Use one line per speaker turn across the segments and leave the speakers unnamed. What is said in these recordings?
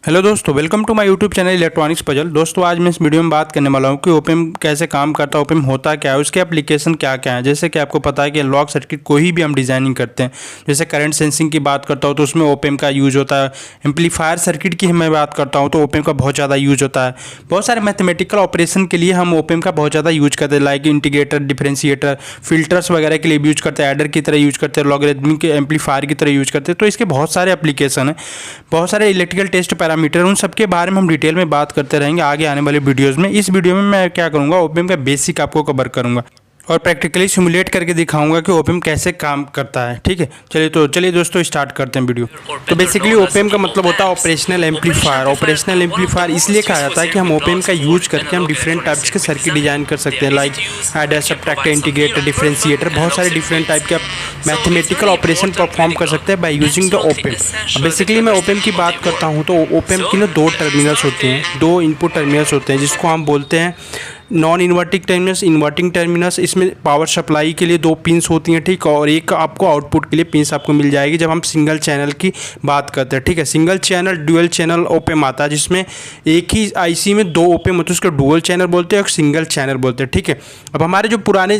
Hello दोस्तों, welcome to my YouTube channel electronics puzzle. दोस्तों आज मैं इस वीडियो में बात करने वाला हूँ कि ओपन कैसे काम करता है, ओपन होता क्या है, उसके एप्लीकेशन क्या क्या है। जैसे कि आपको पता है कि लॉक सर्किट कोई भी हम डिजाइनिंग करते हैं, जैसे करंट सेंसिंग की बात करता हूँ तो उसमें ओपन का यूज होता है। एम्पलीफायर सर्किट की मैं बात करता हूँ तो ओपन का बहुत ज़्यादा यूज होता है। बहुत सारे मैथमेटिकल ऑपरेशन के लिए हम ओपन का बहुत ज़्यादा यूज करते हैं, लाइक इंटीग्रेटर, डिफरेंशिएटर, फिल्टर्स वगैरह के लिए यूज करते हैं, एडर की तरह यूज करते हैं, लॉगरिथमिक एम्पलीफायर की तरह यूज करते हैं। तो इसके बहुत सारे एप्लीकेशन है, बहुत सारे इलेक्ट्रिकल टेस्ट पैरामीटर, उन सबके बारे में हम डिटेल में बात करते रहेंगे आगे आने वाले वीडियोस में। इस वीडियो में मैं क्या करूंगा, ओपन का बेसिक आपको कवर करूंगा और प्रैक्टिकली सिमुलेट करके दिखाऊंगा कि ओपन कैसे काम करता है। ठीक है, चलिए दोस्तों स्टार्ट करते हैं वीडियो। तो बेसिकली ओपन का मतलब होता है ऑपरेशनल एम्पलीफायर। ऑपरेशनल एम्पलीफायर इसलिए कहा जाता है कि हम ओपन का यूज करके हम डिफरेंट टाइप्स के सर्किट डिजाइन कर सकते हैं, like adder, subtractor, integrator, differentiator, बहुत सारे डिफरेंट टाइप के मैथमेटिकल ऑपरेशन परफॉर्म कर सकते हैं by using the open. Basically मैं ओपन की बात करता हूँ तो ओपन की ना दो टर्मिनल्स होते हैं, दो इनपुट टर्मिनल्स होते हैं, जिसको हम बोलते हैं non inverting terminals, inverting terminals. इसमें पावर सप्लाई के लिए दो पिंस होती हैं, ठीक, और एक आपको आउटपुट के लिए पिंस आपको मिल जाएगी जब हम सिंगल चैनल की बात करते हैं। ठीक है, सिंगल चैनल ड्यूअल चैनल ओपम आता है, जिसमें एक ही आईसी में दो ओपम होते हैं, उसको डुअल चैनल बोलते हैं और सिंगल चैनल बोलते हैं। ठीक है, अब हमारे जो पुराने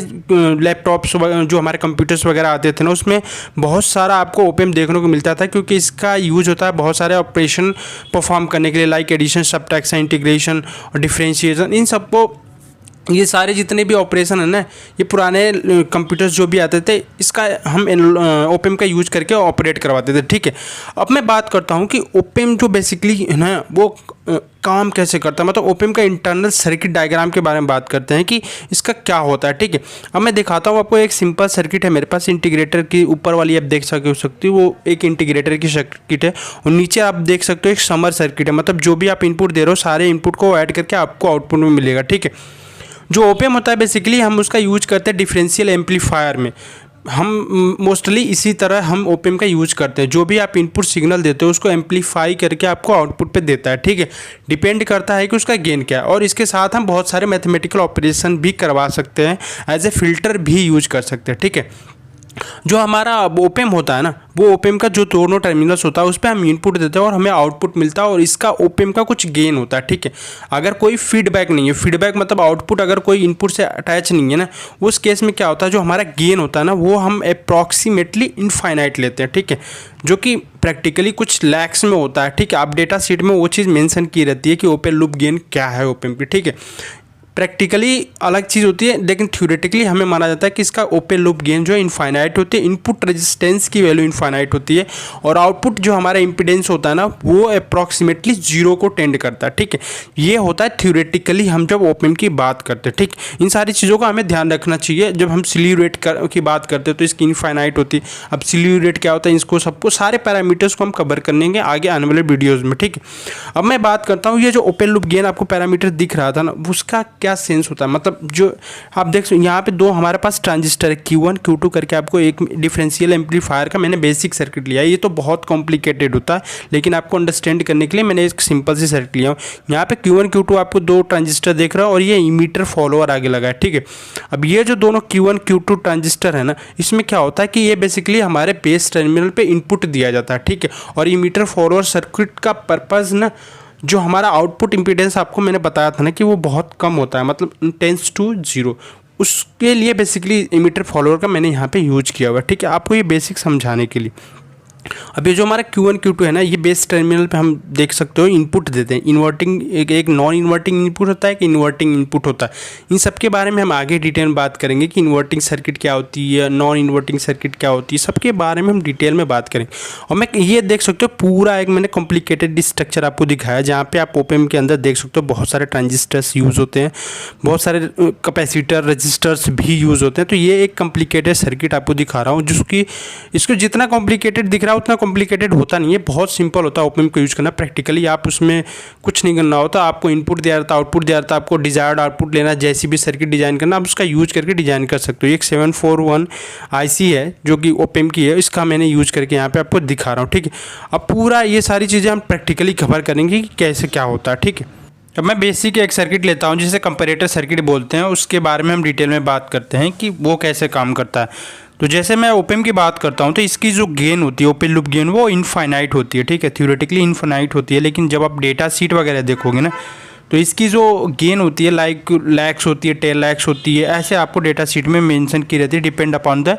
लैपटॉप्स, जो हमारे कंप्यूटर्स वगैरह आते थे ना, उसमें बहुत सारा आपको ओपम देखने को मिलता था, क्योंकि इसका यूज होता है बहुत सारे ऑपरेशन परफॉर्म करने के लिए, लाइक एडिशन, सब्ट्रैक्शन, इंटीग्रेशन और डिफरेंशिएशन। इन सबको, ये सारे जितने भी ऑपरेशन है ना, ये पुराने कंप्यूटर्स जो भी आते थे, इसका हम ओपम का यूज करके ऑपरेट करवाते थे। ठीक है, अब मैं बात करता हूँ कि ओपम जो बेसिकली है ना वो काम कैसे करता है, मतलब ओपम का इंटरनल सर्किट डायग्राम के बारे में बात करते हैं कि इसका क्या होता है। ठीक है, अब मैं दिखाता हूँ आपको। एक सिंपल सर्किट है मेरे पास, इंटीग्रेटर की ऊपर वाली आप देख सकते हो वो एक इंटीग्रेटर की सर्किट है, और नीचे आप देख सकते हो एक समर सर्किट है, मतलब जो भी आप इनपुट दे रहे हो सारे इनपुट को ऐड करके आपको आउटपुट में मिलेगा। ठीक है, जो ओपम होता है बेसिकली हम उसका यूज करते हैं डिफरेंशियल एम्पलीफायर में। हम मोस्टली इसी तरह हम ओपम का यूज करते हैं, जो भी आप इनपुट सिग्नल देते हो उसको एम्पलीफाई करके आपको आउटपुट पे देता है। ठीक है, डिपेंड करता है कि उसका गेन क्या है, और इसके साथ हम बहुत सारे मैथमेटिकल ऑपरेशन भी करवा सकते हैं, एज ए फिल्टर भी यूज कर सकते हैं। ठीक है, जो हमारा ओपम होता है ना, वो ओपम का जो दोनों टर्मिनल्स होता है उस पर हम इनपुट देते हैं और हमें आउटपुट मिलता है, और इसका ओपम का कुछ गेन होता है। ठीक है, अगर कोई फीडबैक नहीं है, फीडबैक मतलब आउटपुट अगर कोई इनपुट से अटैच नहीं है ना, उस केस में क्या होता है, जो हमारा गेन होता है ना वो हम अप्रॉक्सीमेटली इनफाइनाइट लेते हैं। ठीक है, जो कि प्रैक्टिकली कुछ लैक्स में होता है। ठीक है, आप डेटा शीट में वो चीज़ मेंशन की रहती है कि ओपन लूप गेन क्या है ओपम की। ठीक है, प्रैक्टिकली अलग चीज़ होती है, लेकिन थ्योरेटिकली हमें माना जाता है कि इसका ओपन लूप गेन जो है इनफाइनाइट होती है, इनपुट रेजिस्टेंस की वैल्यू इनफाइनाइट होती है, और आउटपुट जो हमारा इंपीडेंस होता है ना वो अप्रॉक्सीमेटली जीरो को टेंड करता है। ठीक है, ये होता है थ्योरेटिकली हम जब ओपन की बात करते हैं। ठीक, इन सारी चीज़ों का हमें ध्यान रखना चाहिए। जब हम स्लीव रेट की बात करते हैं तो इसकी इनफाइनाइट होती है। अब स्लीव रेट क्या होता है, इसको सबको सारे पैरामीटर्स को हम कवर करेंगे आगे आने वाले वीडियोज़ में। ठीक है, अब मैं बात करता हूँ, ये जो ओपन लूप गेन आपको पैरामीटर दिख रहा था ना, उसका क्या सेंस होता है, मतलब जो आप देख सकते यहाँ पे दो हमारे पास ट्रांजिस्टर है, Q1 Q2 करके। आपको एक डिफरेंशियल एम्पलीफायर का मैंने बेसिक सर्किट लिया है, ये तो बहुत कॉम्प्लिकेटेड होता है, लेकिन आपको अंडरस्टैंड करने के लिए मैंने एक सिंपल सी सर्किट लिया हूँ। यहाँ पे Q1 Q2 आपको दो ट्रांजिस्टर देख रहा है, और ये इमीटर फॉलोअर आगे लगा है। ठीक है, अब ये जो दोनों Q1 Q2 ट्रांजिस्टर है ना, इसमें क्या होता है कि ये बेसिकली हमारे बेस टर्मिनल पे इनपुट दिया जाता है। ठीक है, और इमीटर फॉलोअर सर्किट का पर्पज़ ना, जो हमारा आउटपुट इम्पीडेंस आपको मैंने बताया था ना कि वो बहुत कम होता है, मतलब टेंस टू जीरो, उसके लिए बेसिकली इमीटर फॉलोअर का मैंने यहाँ पे यूज किया हुआ है। ठीक है, आपको ये बेसिक समझाने के लिए। अब ये जो हमारा Q1 Q2 है ना, ये बेस टर्मिनल पे हम देख सकते हो इनपुट देते हैं। इन्वर्टिंग एक नॉन इन्वर्टिंग इनपुट होता है, एक इन्वर्टिंग इनपुट होता है। इन सब के बारे में हम आगे डिटेल में बात करेंगे कि इन्वर्टिंग सर्किट क्या होती है, नॉन इन्वर्टिंग सर्किट क्या होती है, सबके बारे में हम डिटेल में बात करेंगे। और मैं ये देख सकते हो पूरा एक मैंने कॉम्प्लिकेटेड स्ट्रक्चर आपको दिखाया, जहाँ पर आप ओपम के अंदर देख सकते हो बहुत सारे ट्रांजिस्टर्स यूज़ होते हैं, बहुत सारे कैपेसिटर, रजिस्टर्स भी यूज़ होते हैं। तो ये एक कॉम्प्लिकेटेड सर्किट आपको दिखा रहा हूँ, जिसकी इसको जितना कॉम्प्लिकेटेड दिख रहा है उतना कॉम्प्लिकेटेड होता नहीं है, बहुत सिंपल होता है ओपन को यूज़ करना। प्रैक्टिकली आप उसमें कुछ नहीं करना होता, आपको इनपुट दिया रहता है, आउटपुट दिया रहता है, आपको डिजायर्ड आउटपुट लेना, जैसी भी सर्किट डिजाइन करना आप उसका यूज करके डिजाइन कर सकते हो। एक 741 आईसी है जो कि ओपन की है, इसका मैंने यूज करके यहाँ पे आपको दिखा रहा हूँ। ठीक है, अब पूरा ये सारी चीज़ें हम प्रैक्टिकली कवर करेंगे कि कैसे क्या होता है। ठीक है, अब मैं बेसिक एक सर्किट लेता हूँ जिसे कंपैरेटर सर्किट बोलते हैं, उसके बारे में हम डिटेल में बात करते हैं कि वो कैसे काम करता है। तो जैसे मैं ओपेम की बात करता हूँ तो इसकी जो गेन होती है ओपन लूप गेन वो इनफाइनाइट होती है, ठीक है, थ्योरेटिकली इनफाइनाइट होती है। लेकिन जब आप डेटा शीट वगैरह देखोगे ना तो इसकी जो गेन होती है लाइक लैक्स होती है, 10 लैक्स होती है, ऐसे आपको डेटा शीट में मेंशन की रहती है, depend upon the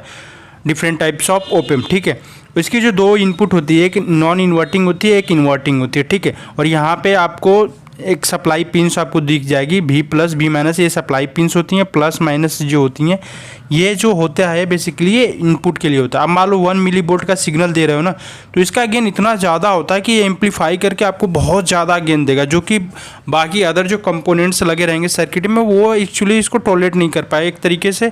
different types of op-amp, ठीक है। तो इसकी जो दो इनपुट होती है, एक नॉन इन्वर्टिंग होती है, एक इन्वर्टिंग होती है, ठीक है। और यहाँ पे आपको एक सप्लाई पिंस आपको दिख जाएगी, V प्लस V माइनस, ये सप्लाई पिंस होती हैं। प्लस माइनस जो होती हैं ये जो होता है बेसिकली ये इनपुट के लिए होता है। अब मान लो 1 मिली वोल्ट का सिग्नल दे रहे हो ना तो इसका गेन इतना ज़्यादा होता है कि ये एम्पलीफाई करके आपको बहुत ज़्यादा गेन देगा, जो कि बाकी अदर जो कंपोनेंट्स लगे रहेंगे सर्किट में वो एक्चुअली इसको टॉलरेट नहीं कर पाए, एक तरीके से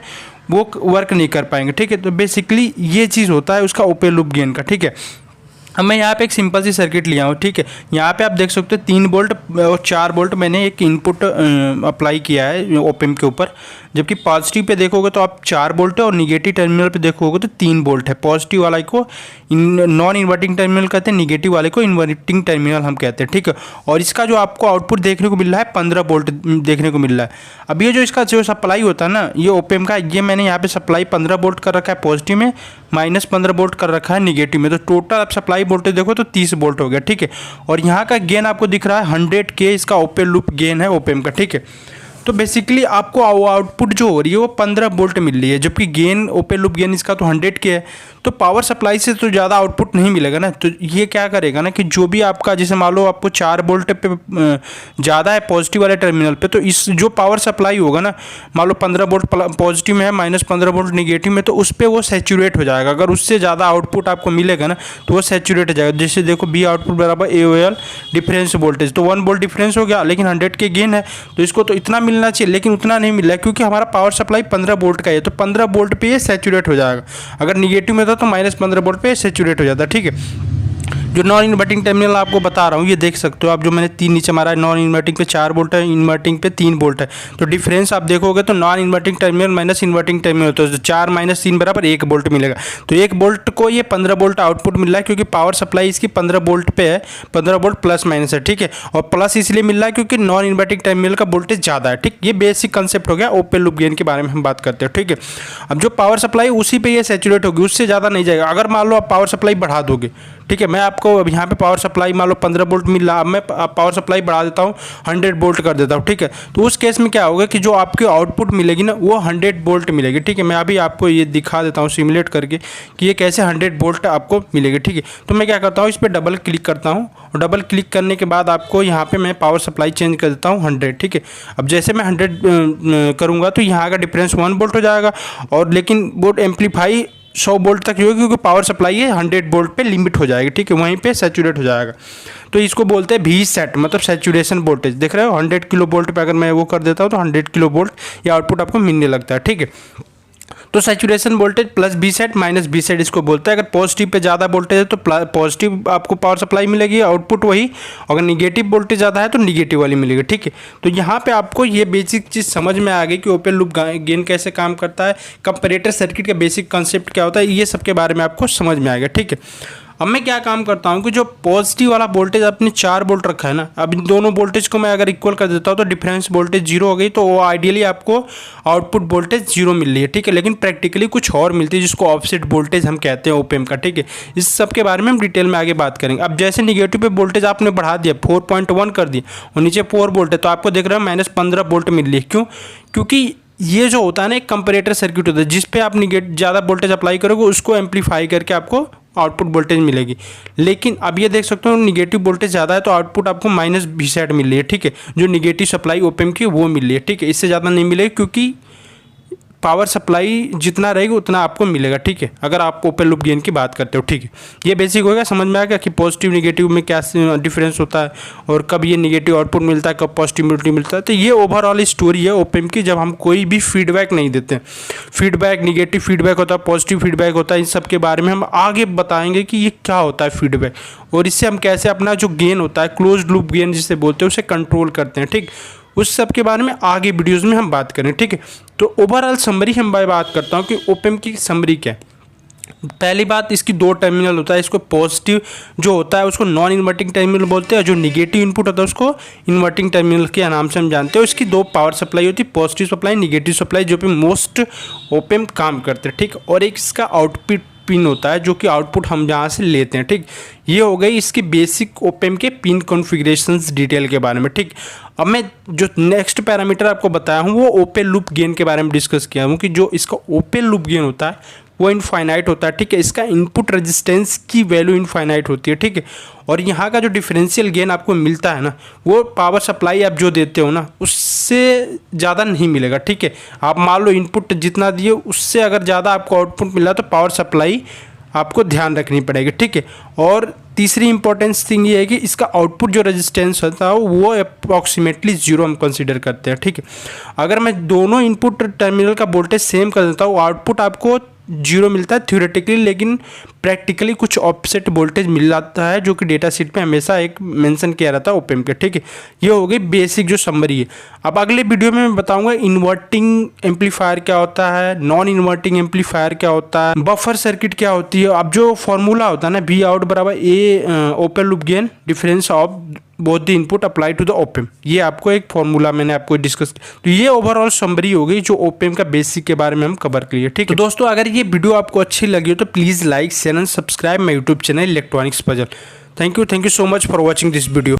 वो वर्क नहीं कर पाएंगे, ठीक है। तो बेसिकली ये चीज़ होता है उसका ओपन लूप गेन का, ठीक है। अब मैं यहाँ पे एक सिंपल सी सर्किट लिया हूँ, ठीक है। यहाँ पे आप देख सकते हो 3 वोल्ट और 4 वोल्ट मैंने एक इनपुट अप्लाई किया है ओपेम के ऊपर, जबकि पॉजिटिव पे देखोगे तो आप 4 वोल्ट है और निगेटिव टर्मिनल पे देखोगे तो 3 वोल्ट है। पॉजिटिव वाले को नॉन इन्वर्टिंग टर्मिनल कहते हैं, निगेटिव वाले को इन्वर्टिंग टर्मिनल हम कहते हैं, ठीक है। और इसका जो आपको आउटपुट देखने को मिल रहा है 15 वोल्ट देखने को मिल रहा है। अब ये जो इसका जो सप्लाई होता है ना ये ओपेम का, ये मैंने यहाँ पे सप्लाई 15 वोल्ट कर रखा है पॉजिटिव में, माइनस 15 वोल्ट कर रखा है निगेटिव में, तो टोटल आप सप्लाई वोल्टेज देखो तो 30 वोल्ट हो गया, ठीक है। और यहाँ का गेन आपको दिख रहा है 100 के, इसका ओपन लूप गेन है ओपेम का, ठीक है। तो बेसिकली आपको आउटपुट जो हो रही है वो 15 वोल्ट मिल रही है, जबकि गेन ओपन लूप गेन इसका तो 100 के है, तो पावर सप्लाई से तो ज़्यादा आउटपुट नहीं मिलेगा ना। तो ये क्या करेगा ना कि जो भी आपका, जैसे मान लो आपको 4 वोल्ट पे ज़्यादा है पॉजिटिव वाले टर्मिनल पे, तो इस जो पावर सप्लाई होगा ना, मान लो 15 वोल्ट पॉजिटिव में है, माइनस 15 वोल्ट निगेटिव में, तो उस पर वो सैचुरेट हो जाएगा। अगर उससे ज़्यादा आउटपुट आपको मिलेगा ना तो वो सैचुरेट हो जाएगा। जैसे देखो बी आउटपुट बराबर AOL डिफरेंस वोल्टेज, तो 1 वोल्ट डिफरेंस हो गया, लेकिन 100 के गेन है तो इसको तो इतना मिलना चाहिए, लेकिन उतना नहीं मिल रहा है क्योंकि हमारा पावर सप्लाई 15 वोल्ट का है, तो 15 वोल्ट पे ये सैचुरेट हो जाएगा। अगर निगेटिव में था तो माइनस 15 वोल्ट पे सैचुरेट हो जाता है, ठीक है। जो नॉन इन्वर्टिंग टर्मिनल आपको बता रहा हूँ ये देख सकते हो आप, जो मैंने 3 नीचे मारा है, नॉन इन्वर्टिंग पे 4 वोल्ट है, इन्वर्टिंग पे 3 वोल्ट है। तो डिफरेंस आप देखोगे तो non inverting terminal minus inverting terminal, तो 4 माइनस 3 बराबर 1 वोल्ट मिलेगा। तो 1 वोल्ट को ये 15 वोल्ट आउटपुट मिल रहा है क्योंकि पावर सप्लाई इसकी 15 वोल्ट पे है, 15 वोल्ट प्लस माइनस है, ठीक है। और प्लस इसलिए मिल रहा है क्योंकि नॉन इन्वर्टिंग टर्मिनल का वोल्टेज ज़्यादा है, ठीक। ये बेसिक कंसेप्ट हो गया, ओपन लूप गेन के बारे में हम बात करते हैं, ठीक है। अब जो पावर सप्लाई उसी पे ये सैचुरेट होगी, उससे ज़्यादा नहीं जाएगा। अगर मान लो आप पावर सप्लाई बढ़ा दोगे, ठीक है, मैं आपको अब यहाँ पे पावर सप्लाई मान लो 15 वोल्ट मिल रहा, अब मैं पावर सप्लाई बढ़ा देता हूँ 100 वोल्ट कर देता हूँ, ठीक है। तो उस केस में क्या होगा कि जो आपकी आउटपुट मिलेगी ना वो 100 वोल्ट मिलेगी, ठीक है। मैं अभी आपको ये दिखा देता हूँ सिमुलेट करके कि ये कैसे 100 वोल्ट आपको मिलेगी, ठीक है। तो मैं क्या करता हूँ, इस पर डबल क्लिक करता हूँ और डबल क्लिक करने के बाद आपको यहाँ पर मैं पावर सप्लाई चेंज कर देता हूँ 100, ठीक है। अब जैसे मैं 100 करूँगा तो यहाँ का डिफरेंस 1 वोल्ट हो जाएगा, और लेकिन वो एम्पलीफाई 100 वोल्ट तक जो है क्योंकि पावर सप्लाई है 100 वोल्ट पे लिमिट हो जाएगी, ठीक है, वहीं पे सैचुरेट हो जाएगा। तो इसको बोलते हैं V सेट, मतलब सैचुरेशन वोल्टेज। देख रहे हो 100 किलो वोल्ट पे अगर मैं वो कर देता हूँ तो 100 किलो वोल्ट ये आउटपुट आपको मिलने लगता है, ठीक है। तो saturation voltage plus V set minus V set इसको बोलते हैं। अगर पॉजिटिव पे ज़्यादा वोल्टेज है तो पॉजिटिव आपको पावर सप्लाई मिलेगी, आउटपुट वही। अगर निगेटिव वोल्टेज ज़्यादा है तो निगेटिव वाली मिलेगी, ठीक है। तो यहाँ पे आपको ये बेसिक चीज़ समझ में आ गई कि ओपन लूप गेन कैसे काम करता है, कंपैरेटर सर्किट का बेसिक कंसेप्ट क्या होता है, ये सब के बारे में आपको समझ में आ गया, ठीक है। अब मैं क्या काम करता हूँ कि जो पॉजिटिव वाला वोल्टेज आपने 4 वोल्ट रखा है ना, अब इन दोनों वोल्टेज को मैं अगर इक्वल कर देता हूँ तो डिफरेंस वोल्टेज 0 हो गई, तो वो आइडियली आपको आउटपुट वोल्टेज 0 मिल रही है, ठीक है। लेकिन प्रैक्टिकली कुछ और मिलती है जिसको ऑफसेट वोल्टेज हम कहते हैं ओपेम का, ठीक है। इस सब के बारे में हम डिटेल में आगे बात करेंगे। अब जैसे निगेटिव पे वोल्टेज आपने बढ़ा दिया 4.1 कर दिया और नीचे 4 वोल्ट है, तो आपको देख रहे हो माइनस 15 वोल्ट मिल रही है। क्यों? क्योंकि ये जो होता है ना एक कंपैरेटर सर्किट होता है, जिस पे आप ज़्यादा वोल्टेज अप्लाई करोगे उसको एम्पलीफाई करके आपको आउटपुट वोल्टेज मिलेगी। लेकिन अब ये देख सकते हो निगेटिव वोल्टेज ज़्यादा है तो आउटपुट आपको माइनस V सेट मिल रही है, ठीक है। जो निगेटिव सप्लाई ओपेम की वो मिल रही है, ठीक है। इससे ज़्यादा नहीं मिलेगी क्योंकि पावर सप्लाई जितना रहेगी उतना आपको मिलेगा, ठीक है, अगर आप ओपन लूप गेन की बात करते हो, ठीक है। ये बेसिक होगा, समझ में आ गया कि पॉजिटिव निगेटिव में क्या डिफरेंस होता है और कब ये निगेटिव आउटपुट मिलता है, कब पॉजिटिविटी मिलता है। तो ये ओवरऑल स्टोरी है ओपेम की, जब हम कोई भी फीडबैक नहीं देते हैं। फीडबैक निगेटिव फीडबैक होता है, पॉजिटिव फीडबैक होता है, इन सब के बारे में हम आगे बताएंगे कि ये क्या होता है फीडबैक, और इससे हम कैसे अपना जो गेन होता है क्लोज लूप गेन जिसे बोलते हैं उसे कंट्रोल करते हैं, ठीक। उस सब के बारे में आगे वीडियोस में हम बात करें, ठीक है। तो ओवरऑल समरी हम बात करता हूँ कि ओपेम की समरी क्या है। पहली बात, इसकी दो टर्मिनल होता है। इसको पॉजिटिव जो होता है उसको नॉन इन्वर्टिंग टर्मिनल बोलते हैं, जो निगेटिव इनपुट होता है उसको इन्वर्टिंग टर्मिनल के नाम से हम जानते हैं। इसकी दो पावर सप्लाई होती है, पॉजिटिव सप्लाई, निगेटिव सप्लाई, जो पे मोस्ट ओपन काम करते हैं, ठीक। और एक इसका आउटपुट पिन होता है जो कि आउटपुट हम जहाँ से लेते हैं, ठीक। ये हो गई इसकी बेसिक ओपेम के पिन कॉन्फ़िगरेशंस डिटेल के बारे में, ठीक। अब मैं जो नेक्स्ट पैरामीटर आपको बताया हूँ वो ओपन लूप गेन के बारे में डिस्कस किया हूँ कि जो इसका ओपन लूप गेन होता है वो इनफाइनाइट होता है, ठीक है। इसका इनपुट रेजिस्टेंस की वैल्यू इनफाइनाइट होती है, ठीक है। और यहाँ का जो डिफरेंशियल गेन आपको मिलता है ना, वो पावर सप्लाई आप जो देते हो ना उससे ज़्यादा नहीं मिलेगा, ठीक है। आप मान लो इनपुट जितना दिए उससे अगर ज़्यादा आपको आउटपुट मिला तो पावर सप्लाई आपको ध्यान रखनी पड़ेगी, ठीक है। और तीसरी इंपॉर्टेंस थिंग ये है कि इसका आउटपुट जो रेजिस्टेंस होता है वो अप्रॉक्सीमेटली 0 हम कंसीडर करते हैं, ठीक है। अगर मैं दोनों इनपुट टर्मिनल का वोल्टेज सेम कर देता हूँ, आउटपुट आपको 0 मिलता है थ्योरेटिकली, लेकिन प्रैक्टिकली कुछ ऑफसेट वोल्टेज मिल जाता है जो कि डेटा शीट पे हमेशा एक मेंशन किया रहता है ओपेम के, ठीक है। ये हो गई बेसिक जो समरी है। अब अगले वीडियो में मैं बताऊंगा इन्वर्टिंग एम्पलीफायर क्या होता है, नॉन इन्वर्टिंग एम्पलीफायर क्या होता है, बफर सर्किट क्या होती है। अब जो फॉर्मूला होता है ना, वी आउट बराबर A open loop gain difference of both the input apply to the opamp, ये आपको एक फॉर्मूला मैंने आपको डिस्कस किया। तो ये ओवरऑल समरी हो गई जो ओपेम का बेसिक के बारे में हम कवर किए, ठीक है। तो दोस्तों अगर ये वीडियो आपको अच्छी लगी हो तो please like share and subscribe my YouTube channel electronics puzzle. Thank you so much for watching this video.